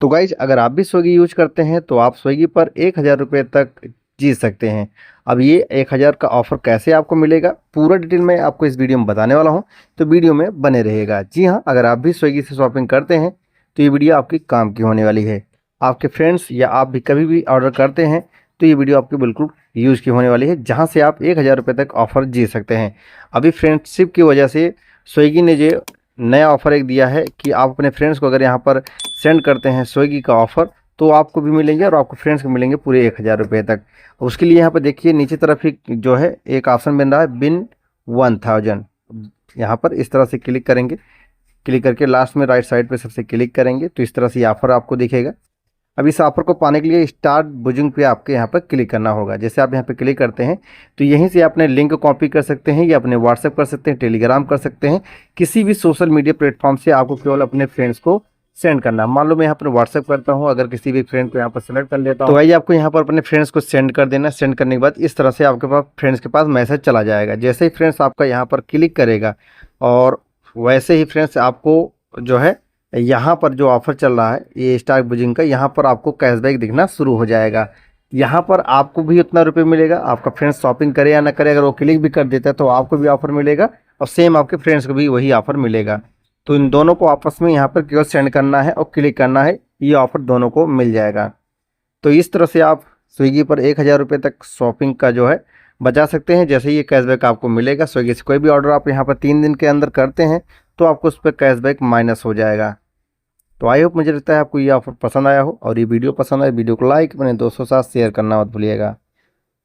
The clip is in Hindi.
तो गाइज अगर आप भी स्विगी यूज करते हैं तो आप स्विगी पर 1000 रुपये तक जीत सकते हैं। अब ये 1000 का ऑफर कैसे आपको मिलेगा पूरा डिटेल में आपको इस वीडियो में बताने वाला हूँ, तो वीडियो में बने रहेगा। जी हाँ, अगर आप भी स्विगी से शॉपिंग करते हैं तो ये वीडियो आपकी काम की होने वाली है। आपके फ्रेंड्स या आप भी कभी भी ऑर्डर करते हैं तो ये वीडियो आपकी बिल्कुल यूज़ की होने वाली है, जहाँ से आप 1000 रुपये तक ऑफर जीत सकते हैं। अभी फ्रेंडशिप की वजह से स्विगी ने जो नया ऑफर एक दिया है कि आप अपने फ्रेंड्स को अगर यहाँ पर सेंड करते हैं स्विगी का ऑफ़र, तो आपको भी मिलेंगे और आपको फ्रेंड्स को मिलेंगे पूरे 1000 रुपये तक। उसके लिए यहाँ पर देखिए नीचे तरफ ही जो है एक ऑप्शन बन रहा है बिन 1000। यहाँ पर इस तरह से क्लिक करेंगे, क्लिक करके लास्ट में राइट साइड पे सबसे क्लिक करेंगे तो इस तरह से ये ऑफ़र आपको दिखेगा। अब इस ऑफ़र को पाने के लिए स्टार्ट बुकिंग पे आपके यहाँ पर क्लिक करना होगा। जैसे आप यहाँ पे क्लिक करते हैं तो यहीं से अपने लिंक कॉपी कर सकते हैं या अपने व्हाट्सएप कर सकते हैं, टेलीग्राम कर सकते हैं, किसी भी सोशल मीडिया प्लेटफॉर्म से आपको केवल अपने फ्रेंड्स को सेंड करना है। मान लो मैं यहाँ पर व्हाट्सएप करता हूँ, अगर किसी भी फ्रेंड को यहाँ पर सेलेक्ट कर लेता हूँ तो वही आपको यहाँ पर अपने फ्रेंड्स को सेंड कर देना। सेंड करने के बाद इस तरह से आपके पास फ्रेंड्स के पास मैसेज चला जाएगा। जैसे ही फ्रेंड्स आपका यहाँ पर क्लिक करेगा और वैसे ही फ्रेंड्स आपको जो है यहाँ पर जो ऑफ़र चल रहा है ये स्टार बुकिंग का, यहाँ पर आपको कैशबैक दिखना शुरू हो जाएगा। यहाँ पर आपको भी उतना रुपये मिलेगा, आपका फ्रेंड्स शॉपिंग करे या ना करे, अगर वो क्लिक भी कर देता है तो आपको भी ऑफ़र मिलेगा और सेम आपके फ्रेंड्स को भी वही ऑफ़र मिलेगा। तो इन दोनों को आपस में यहाँ पर केवल सेंड करना है और क्लिक करना है, ये ऑफ़र दोनों को मिल जाएगा। तो इस तरह से आप स्विगी पर 1000 रुपये तक शॉपिंग का जो है बचा सकते हैं। जैसे ये कैशबैक आपको मिलेगा, स्विगी से कोई भी ऑर्डर आप यहाँ पर 3 दिन के अंदर करते हैं तो आपको उस पर कैशबैक माइनस हो जाएगा। तो आई होप, मुझे लगता है आपको ये ऑफर पसंद आया हो, और ये वीडियो पसंद आए वीडियो को लाइक अपने दोस्तों के साथ शेयर करना मत भूलिएगा।